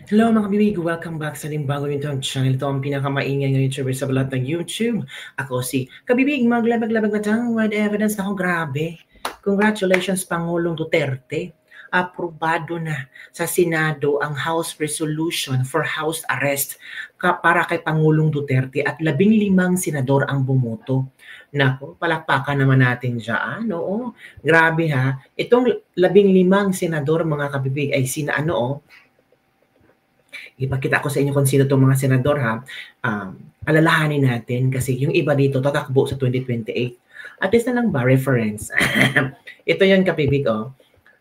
Hello mga kabibig! Welcome back sa bago YouTube channel. Ito ang pinakamaingay ng YouTuber sa balat ng YouTube. Ako si Kabibig, maglabag-labag na tang with evidence ako. Grabe! Congratulations Pangulong Duterte. Aprobado na sa Senado ang House Resolution for House Arrest para kay Pangulong Duterte at 15 senador ang bumoto. Nako, palakpakan naman natin dyan. Oo, grabe ha. Itong 15 senador mga kabibig ay ipakita ko sa inyo kung sino itong mga senador ha. Alalahanin natin kasi yung iba dito tatakbo sa 2028. At least na lang ba reference? Ito yung kapibig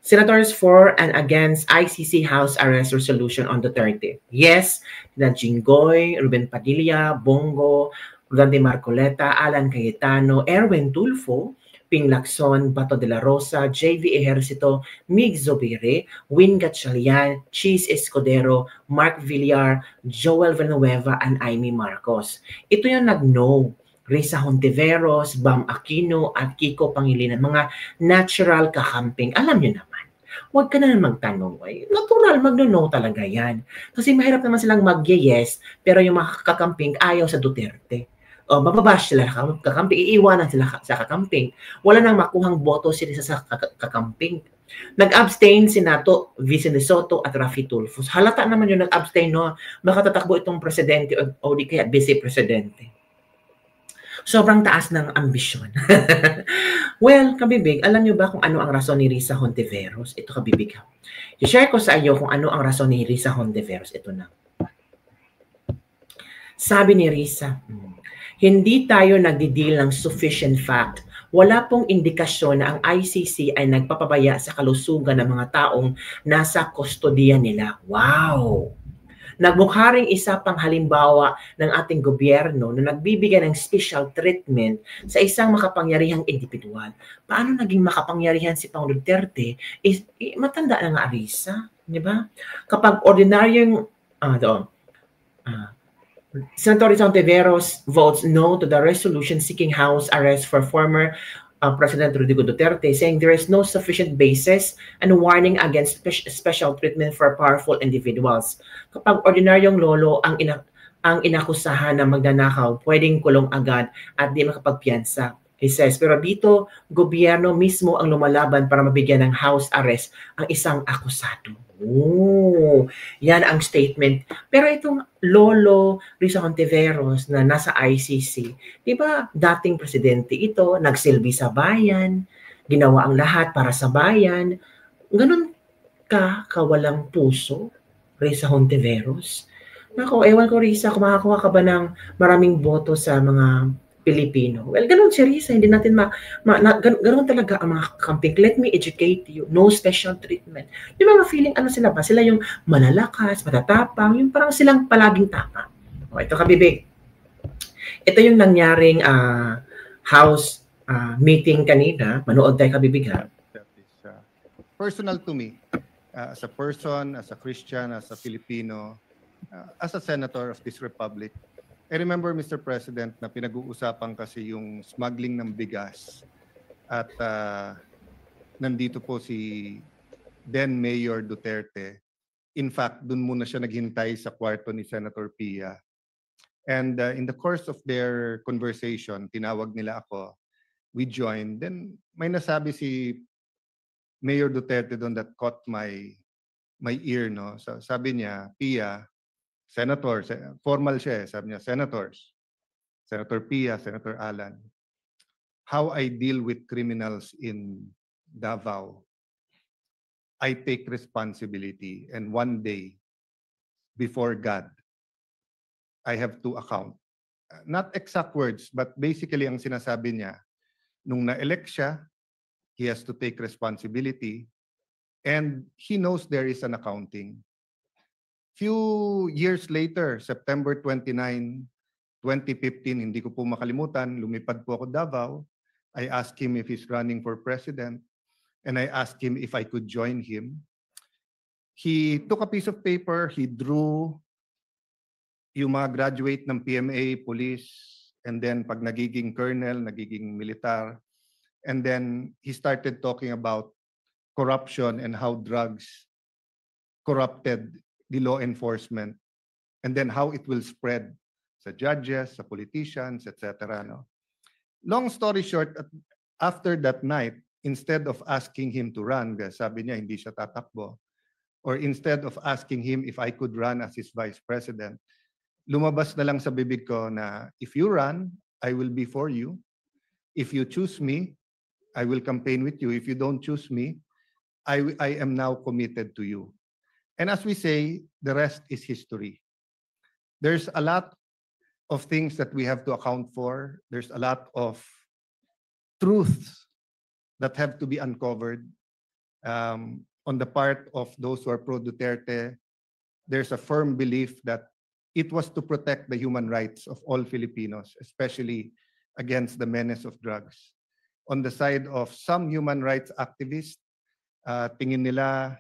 Senators for and against ICC House Arrest Resolution on Duterte. Yes, na Jinggoy, Ruben Padilla, Bongo, Rodante Marcoleta, Alan Cayetano, Erwin Tulfo, Ping Lacson, Bato de la Rosa, JV Ejercito, Mig Zubiri, Win Gatchalian, Cheese Escudero, Mark Villar, Joel Villanueva, and Amy Marcos. Ito yung nag-no. Risa Hontiveros, Bam Aquino, at Kiko Pangilinan, mga natural kakamping. Alam nyo naman, huwag ka na magtanong. Natural, magno-no talaga yan. Kasi mahirap naman silang mag-yes, pero yung mga kakamping ayaw sa Duterte. Mababash sila kakamping, iiwanan sila sa kakamping. Wala nang makuhang boto sila sa kakamping. Nag-abstain si Nato, Vice de Soto at Rafi Tulfo. Halata naman yung nag-abstain, no? Makatatakbo itong presidente o di kaya vice-presidente. Sobrang taas ng ambisyon. Well, kabibig, alam niyo ba kung ano ang rason ni Risa Hontiveros? Ito kabibig. I-share ko sa iyo kung ano ang rason ni Risa Hontiveros. Ito na. Sabi ni Risa, hindi tayo nagdi-deal ng sufficient fact. Wala pong indikasyon na ang ICC ay nagpapabaya sa kalusugan ng mga taong nasa kustodiya nila. Wow! Nagmukha ring isa pang halimbawa ng ating gobyerno na nagbibigay ng special treatment sa isang makapangyarihang individual. Paano naging makapangyarihan si Pangulong Duterte? Matanda na nga Risa, di ba? Kapag ordinaryong Senator Hontiveros votes no to the resolution seeking house arrest for former President Rodrigo Duterte, saying there is no sufficient basis and warning against special treatment for powerful individuals. Kapag ordinaryong lolo ang inakusahan na magnanakaw, pwedeng kulong agad at di makapagpiyansa. He says, pero dito, gobyerno mismo ang lumalaban para mabigyan ng house arrest ang isang akusado. Oh, yan ang statement. Pero itong Lolo Risa Hontiveros na nasa ICC, di ba dating presidente ito, nagsilbi sa bayan, ginawa ang lahat para sa bayan. Ganun ka kawalang puso, Risa Hontiveros? Nako, ewan ko Risa, kung makakuha ka ba ng maraming boto sa mga Pilipino. Well, ganun si Risa, hindi natin ganun talaga ang mga camping. Let me educate you. No special treatment. Di ba feeling ano sila ba? Sila yung malalakas, matatapang, yung parang silang palaging tapang. Ito kabibig. Ito yung nangyaring house meeting kanina. Manood tayo kabibig ha. Personal to me, as a person, as a Christian, as a Filipino, as a senator of this republic, I remember, Mr. President, na pinag-uusapan kasi yung smuggling ng bigas. At nandito po si then Mayor Duterte. In fact, dun muna siya naghintay sa kwarto ni Senator Pia. And in the course of their conversation, tinawag nila ako. We joined. Then may nasabi si Mayor Duterte doon that caught my ear. No? So, sabi niya, Pia, Senator, formal siya, sabi niya, Senators, Senator Pia, Senator Alan, how I deal with criminals in Davao, I take responsibility, and one day, before God, I have to account. Not exact words, but basically ang sinasabi niya, nung na-elect siya, he has to take responsibility, and he knows there is an accounting. Few years later, September 29, 2015, hindi ko po makalimutan, lumipad po ako Davao. I asked him if he's running for president, and I asked him if I could join him. He took a piece of paper, he drew yung mga graduate ng PMA, police, and then pag nagiging colonel, nagiging militar, and then he started talking about corruption and how drugs corrupted the law enforcement, and then how it will spread sa judges, sa politicians, etc. No? Long story short, after that night, instead of asking him to run, sabi niya hindi siya tatakbo, or instead of asking him if I could run as his vice president, lumabas na lang sa bibig ko na if you run, I will be for you. If you choose me, I will campaign with you. If you don't choose me, I am now committed to you. And as we say, the rest is history. There's a lot of things that we have to account for. There's a lot of truths that have to be uncovered on the part of those who are pro-Duterte. There's a firm belief that it was to protect the human rights of all Filipinos, especially against the menace of drugs. On the side of some human rights activists, tingin nila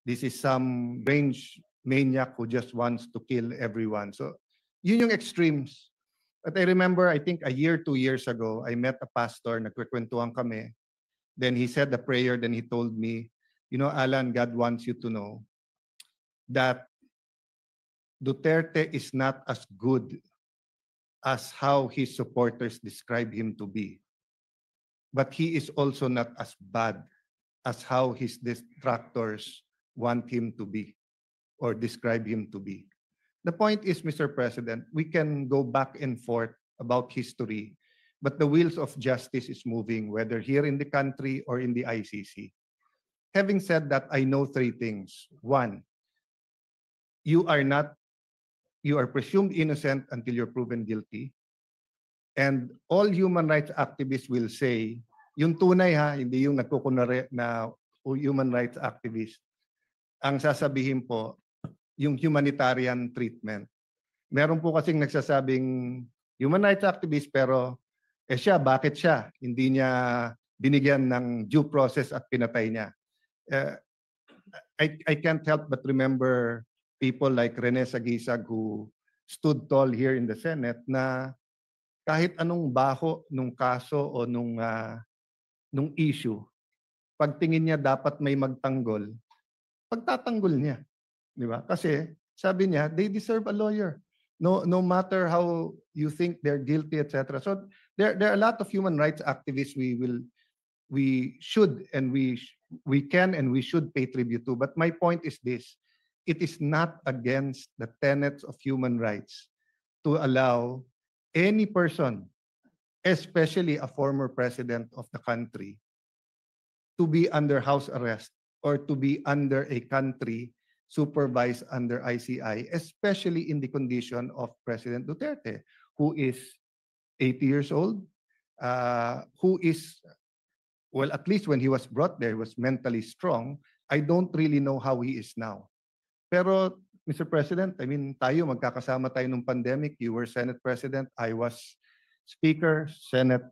this is some strange maniac who just wants to kill everyone. So yun yung extremes. But I remember, I think a year, 2 years ago, I met a pastor, nagkwentuhan kami. Then he said the prayer, then he told me, you know, Alan, God wants you to know that Duterte is not as good as how his supporters describe him to be. But he is also not as bad as how his detractors want him to be or describe him to be. The point is, Mr. President, we can go back and forth about history, but the wheels of justice is moving, whether here in the country or in the ICC. Having said that, I know 3 things. 1, you are presumed innocent until you're proven guilty. And all human rights activists will say, yung tunay ha, hindi yung nagkukunwari na human rights activist. Ang sasabihin po, yung humanitarian treatment. Meron po kasing nagsasabing human rights activist pero siya, bakit siya? Hindi niya binigyan ng due process at pinatay niya. I can't help but remember people like Rene Sagisag who stood tall here in the Senate na kahit anong baho nung kaso o nung issue, pagtingin niya dapat may magtanggol, pagtatanggol niya. Di ba? Kasi sabi niya, they deserve a lawyer. No matter how you think they're guilty, etc. So there are a lot of human rights activists we should and we can and we should pay tribute to. But my point is this, it is not against the tenets of human rights to allow any person, especially a former president of the country, to be under house arrest or to be under a country supervised under ICI, especially in the condition of President Duterte, who is 80 years old, who is, well, at least when he was brought there, he was mentally strong. I don't really know how he is now. Pero, Mr. President, I mean, tayo, magkakasama tayo nung pandemic. You were Senate President, I was Speaker, Senate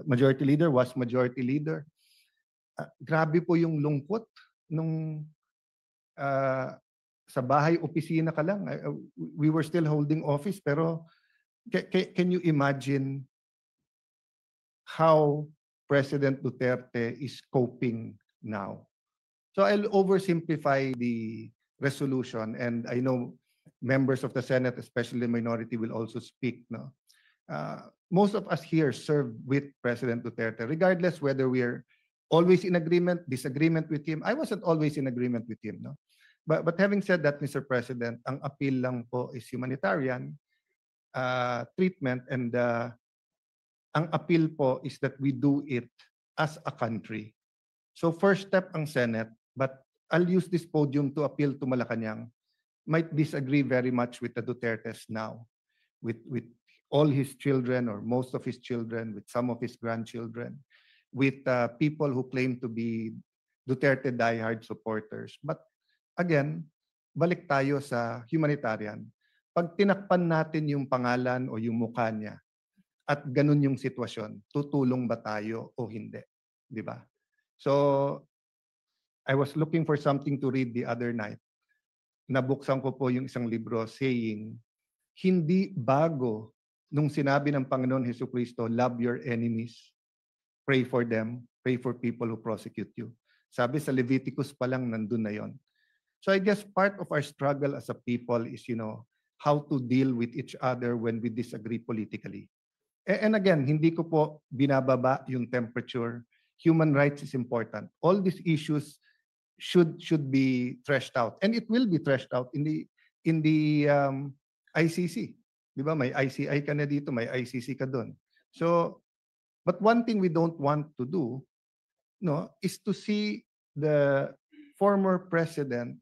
Majority Leader, was Majority Leader. Grabe po yung lungkot nung sa bahay, opisina ka lang. We were still holding office, pero can you imagine how President Duterte is coping now? So I'll oversimplify the resolution, and I know members of the Senate, especially the minority, will also speak. No? Most of us here served with President Duterte, regardless whether we're always in agreement, disagreement with him. I wasn't always in agreement with him. No? But having said that, Mr. President, ang appeal lang po is humanitarian treatment, and ang appeal po is that we do it as a country. So first step ang Senate, but I'll use this podium to appeal to Malacanang, might disagree very much with the Dutertes now, with all his children or most of his children, with some of his grandchildren, with people who claim to be Duterte diehard supporters. But again, balik tayo sa humanitarian. Pag tinakpan natin yung pangalan o yung mukha niya at ganun yung sitwasyon, tutulong ba tayo o hindi? Di ba? So, I was looking for something to read the other night. Nabuksan ko po yung isang libro saying, hindi bago nung sinabi ng Panginoon Jesucristo, love your enemies, pray for them, pray for people who prosecute you. Sabi sa Leviticus pa lang, nandun na yon. So I guess part of our struggle as a people is, how to deal with each other when we disagree politically. And again, hindi ko po binababa yung temperature. Human rights is important. All these issues should be threshed out, and it will be threshed out in the ICC. Di ba? May ICI ka na dito, may ICC ka doon. So, but one thing we don't want to do, is to see the former president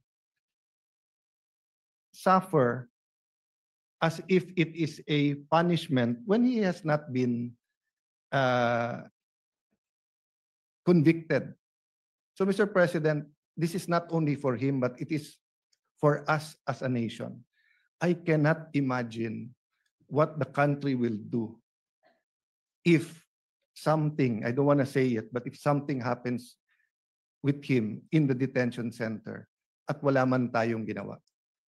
suffer as if it is a punishment when he has not been convicted. So, Mr. President, this is not only for him, but it is for us as a nation. I cannot imagine what the country will do if something, I don't want to say it, but if something happens with him in the detention center at wala man tayong ginawa.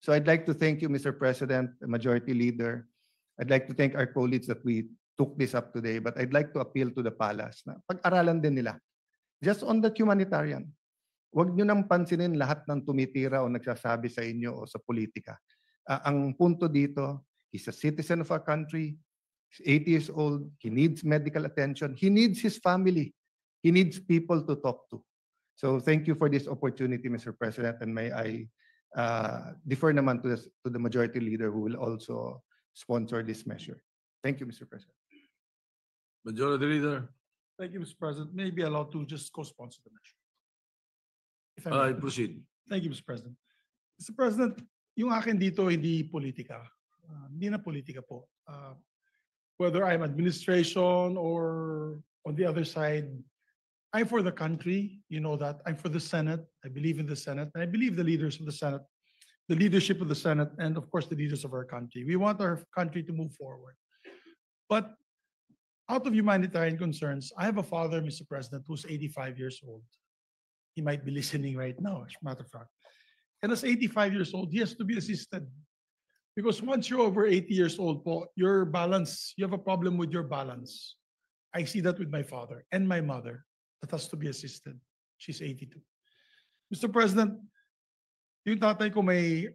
So I'd like to thank you, Mr. President, the Majority Leader. I'd like to thank our colleagues that we took this up today, but I'd like to appeal to the palace na pag-aralan din nila. Just on that humanitarian, huwag nyo nang pansinin lahat ng tumitira o nagsasabi sa inyo o sa politika. Ang punto dito, he's a citizen of our country, he's 80 years old, he needs medical attention, he needs his family, he needs people to talk to. So thank you for this opportunity, Mr. President, and may I defer naman to the Majority Leader who will also sponsor this measure. Thank you, Mr. President. Majority Leader, Thank you, Mr. President. May I be allowed to just co-sponsor the measure? If I may. proceed. Thank you, Mr. President. Mr. President, yung akin dito hindi politika. Hindi na politika po. Whether I'm administration or on the other side, I'm for the country. You know that. I'm for the Senate. I believe in the Senate. And I believe the leaders of the Senate, the leadership of the Senate, and of course the leaders of our country. We want our country to move forward. But out of humanitarian concerns, I have a father, Mr. President, who's 85 years old. He might be listening right now, as a matter of fact. And as 85 years old, he has to be assisted. Because once you're over 80 years old, po, your balance, you have a problem with your balance. I see that with my father and my mother that has to be assisted. She's 82. Mr. President, yung tatay ko may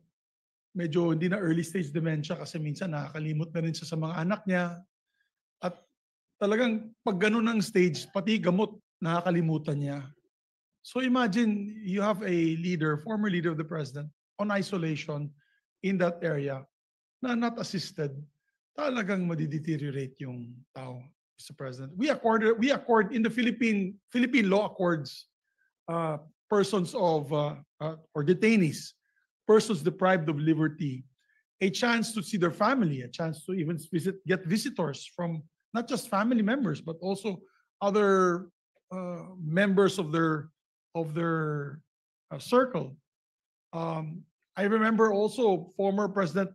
medyo hindi na early stage dementia kasi minsan nakakalimot na rin siya sa mga anak niya. At talagang pag ganun ang stage, pati gamot nakakalimutan niya. So imagine you have a leader, former leader of the president, on isolation in that area na not assisted, talagang madideteriorate yung tao, Mr. President. We accord in the Philippine law accords persons of or detainees, persons deprived of liberty, a chance to see their family, a chance to even get visitors from not just family members but also other members of their circle. I remember also former President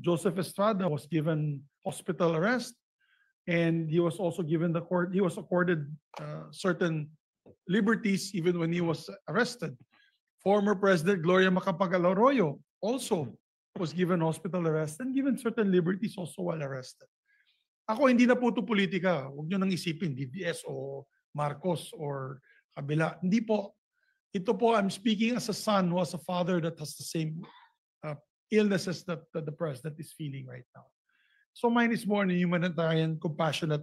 Joseph Estrada was given hospital arrest, and he was also given he was accorded certain liberties even when he was arrested. Former President Gloria Macapagal Arroyo also was given hospital arrest and given certain liberties also while arrested. Ako hindi na po ito politika. Huwag nyo nang isipin DDS o Marcos or kabila. Hindi po. Ito po, I'm speaking as a son who has a father that has the same illnesses that the president is feeling right now. So mine is more a humanitarian, compassionate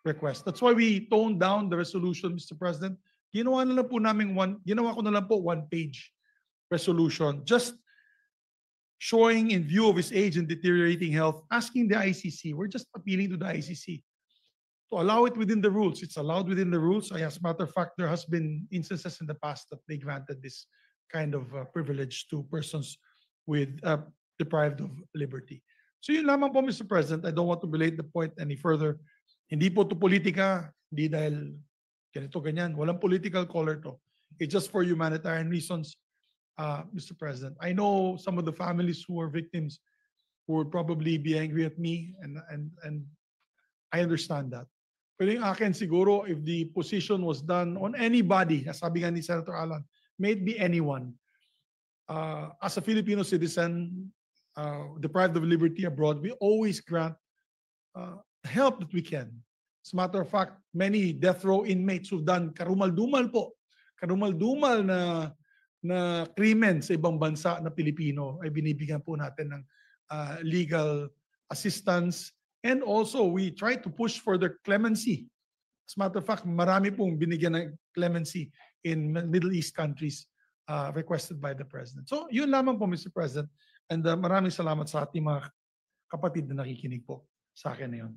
request. That's why we toned down the resolution, Mr. President. Ginawa ko na lang po one-page resolution, just showing in view of his age and deteriorating health, asking the ICC, we're just appealing to the ICC to allow it within the rules. It's allowed within the rules. As a matter of fact, there has been instances in the past that they granted this kind of privilege to persons with deprived of liberty. So yun lamang po, Mr. President. I don't want to belate the point any further. Hindi po to politika, hindi dahil ganito ganyan. Walang political color to. It's just for humanitarian reasons, Mr. President. I know some of the families who are victims who would probably be angry at me, and I understand that. Pero yung akin siguro, if the position was done on anybody, sabi nga ni Senator Alan, may it be anyone, as a Filipino citizen, deprived of liberty abroad, we always grant help that we can. As a matter of fact, many death row inmates who've done karumal-dumal po, karumal-dumal na krimen sa ibang bansa na Pilipino ay binibigyan po natin ng legal assistance, and also we try to push for their clemency. As a matter of fact, marami pong binigyan ng clemency in Middle East countries requested by the President. So yun lamang po, Mr. President, and maraming salamat sa ating mga kapatid na nakikinig po sa akin na yun.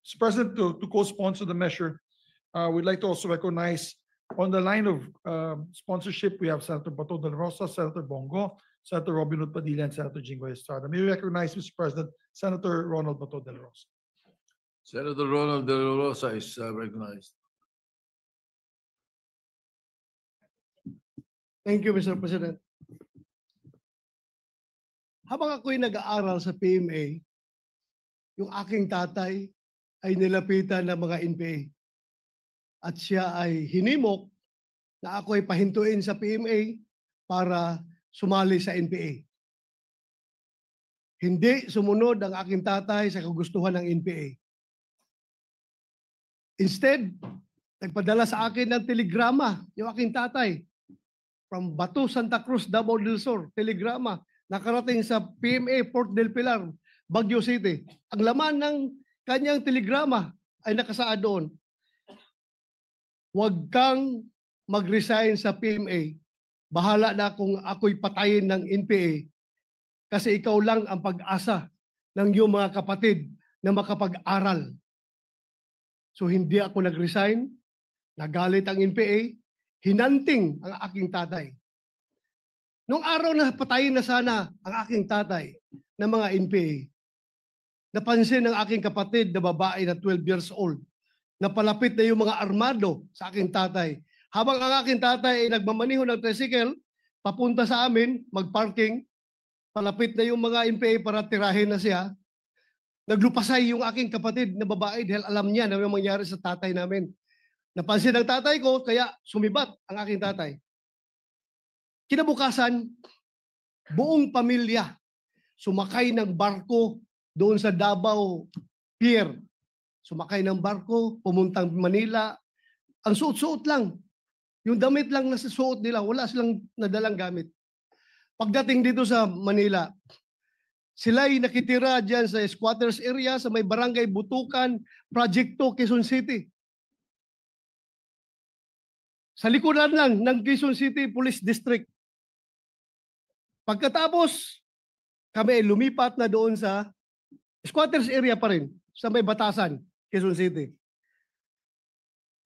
Mr. President, to co-sponsor the measure, we'd like to also recognize on the line of sponsorship, we have Senator Bato de la Rosa, Senator Bongo, Senator Robin Hood Padilla, and Senator Jinggoy Estrada. May we recognize, Mr. President, Senator Ronald Bato de la Rosa. Senator Ronald De La Rosa is recognized. Thank you, Mr. President. Habang ako'y nag-aaral sa PMA, yung aking tatay ay nilapitan ng mga NPA. At siya ay hinimok na ako ay pahintuin sa PMA para sumali sa NPA. Hindi sumunod ang aking tatay sa kagustuhan ng NPA. Instead, nagpadala sa akin ng telegrama yung aking tatay from Bato, Santa Cruz, Davao del Sur, telegrama, nakarating sa PMA Port del Pilar, Baguio City. Ang laman ng kanyang telegrama ay nakasaad doon, huwag kang mag-resign sa PMA. Bahala na kung ako'y patayin ng NPA kasi ikaw lang ang pag-asa ng iyong mga kapatid na makapag-aral. So hindi ako nag-resign, nagalit ang NPA, hinanting ang aking tatay. Nung araw na patayin na sana ang aking tatay ng mga NPA, napansin ng aking kapatid na babae na 12 years old, na palapit na yung mga armado sa aking tatay. Habang ang aking tatay ay nagmamaniho ng tricycle, papunta sa amin, mag-parking, palapit na yung mga NPA para tirahin na siya, naglupasay yung aking kapatid na babae dahil alam niya na may mangyari sa tatay namin. Napansin ng tatay ko, kaya sumibat ang aking tatay. Kinabukasan, buong pamilya sumakay ng barko doon sa Davao Pier. Sumakay ng barko, pumuntang Manila. Ang suot-suot lang. Yung damit lang na suot nila, wala silang nadalang gamit. Pagdating dito sa Manila, sila'y nakitira dyan sa squatters area sa may barangay Butukan, Project 2, Quezon City. Sa likuran lang ng Quezon City Police District. Pagkatapos, kami lumipat na doon sa squatters area pa rin, sa may Batasan, Quezon City.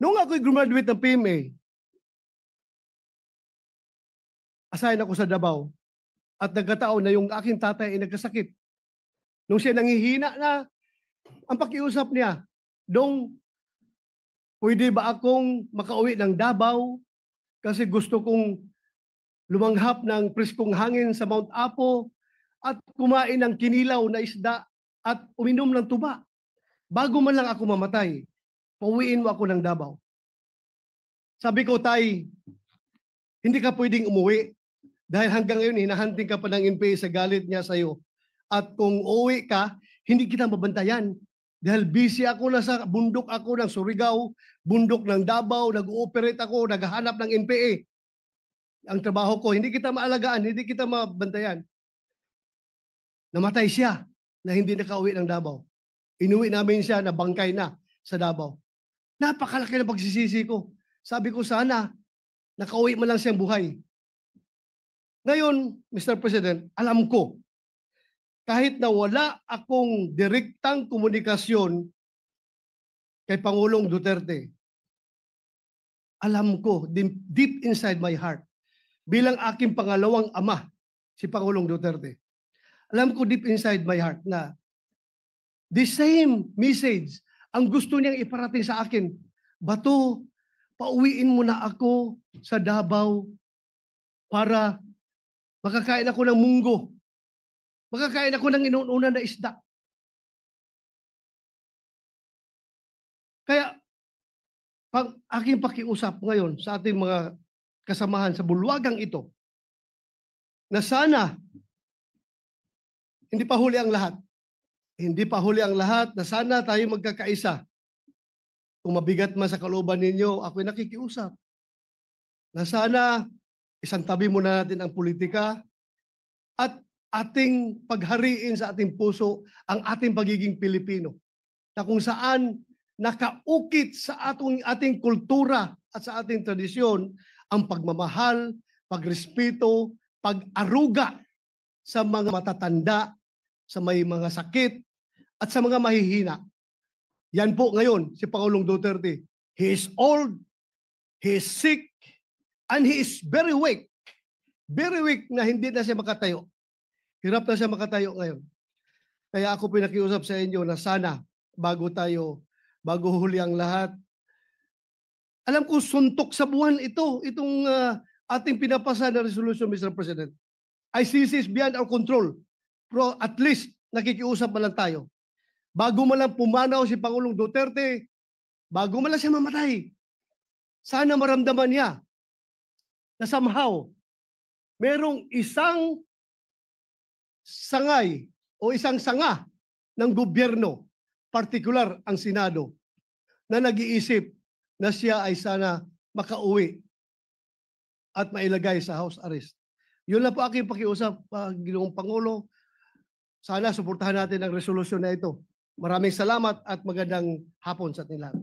Noong ako'y graduate ng PMA, assign ako sa Davao at nagkataon na yung aking tatay ay nagkasakit. Nung siya nangihina na, ang pakiusap niya, Dong, pwede ba akong makauwi ng Davao kasi gusto kong lumanghap ng preskong hangin sa Mount Apo at kumain ng kinilaw na isda at uminom ng tuba. Bago man lang ako mamatay, pauwiin mo ako ng Davao. Sabi ko, Tay, hindi ka pwedeng umuwi dahil hanggang ngayon hinahanting ka pa ng NPA sa galit niya sa iyo. At kung uuwi ka, hindi kita mabantayan. Dahil busy ako na sa bundok ako ng Surigao, bundok ng Davao, nag-ooperate ako, naghahanap ng NPA. Ang trabaho ko, hindi kita maalagaan, hindi kita mabantayan. Namatay siya na hindi nakauwi ng Davao. Inuwi namin siya na bangkay na sa Davao. Napakalaki na pagsisisi ko. Sabi ko sana, nakauwi man lang siyang buhay. Ngayon, Mr. President, alam ko, kahit na wala akong direktang komunikasyon kay Pangulong Duterte, alam ko, deep inside my heart, bilang aking pangalawang ama, si Pangulong Duterte, alam ko deep inside my heart na the same message ang gusto niyang iparating sa akin. Bato, pauwiin mo na ako sa Davao para makakain ako ng munggo. Makakain ako ng inuunan na isda. Kaya, pag aking pakiusap ngayon sa ating mga kasamahan sa bulwagang ito, na sana, hindi pa huli ang lahat. Hindi pa huli ang lahat na sana tayo magkakaisa. Kung mabigat man sa kalooban ninyo, ako'y nakikiusap. Na sana Isang tabi muna natin ang politika at ating paghariin sa ating puso ang ating pagiging Pilipino, na kung saan nakaukit sa ating kultura at sa ating tradisyon ang pagmamahal, pagrespeto, pag-aruga sa mga matatanda, sa may mga sakit, at sa mga mahihina. Yan po ngayon si Pangulong Duterte. He is old, he is sick, and he is very weak. Very weak na hindi na siya makatayo. Hirap na siya makatayo ngayon. Kaya ako pinakiusap sa inyo na sana bago huli ang lahat, alam ko suntok sa buwan itong ating pinapasa na resolution, Mr. President. ICC is beyond our control. Pero at least nakikiusap man lang tayo. Bago man lang pumanaw si Pangulong Duterte, bago man lang siya mamatay, sana maramdaman niya na somehow merong isang sangay o isang sanga ng gobyerno, partikular ang Senado, na nag-iisip na siya ay sana makauwi at mailagay sa house arrest. Yun lang po aking pakiusap, Ginoong Pangulo. Sana suportahan natin ang resolusyon na ito. Maraming salamat at magandang hapon sa ating lahat.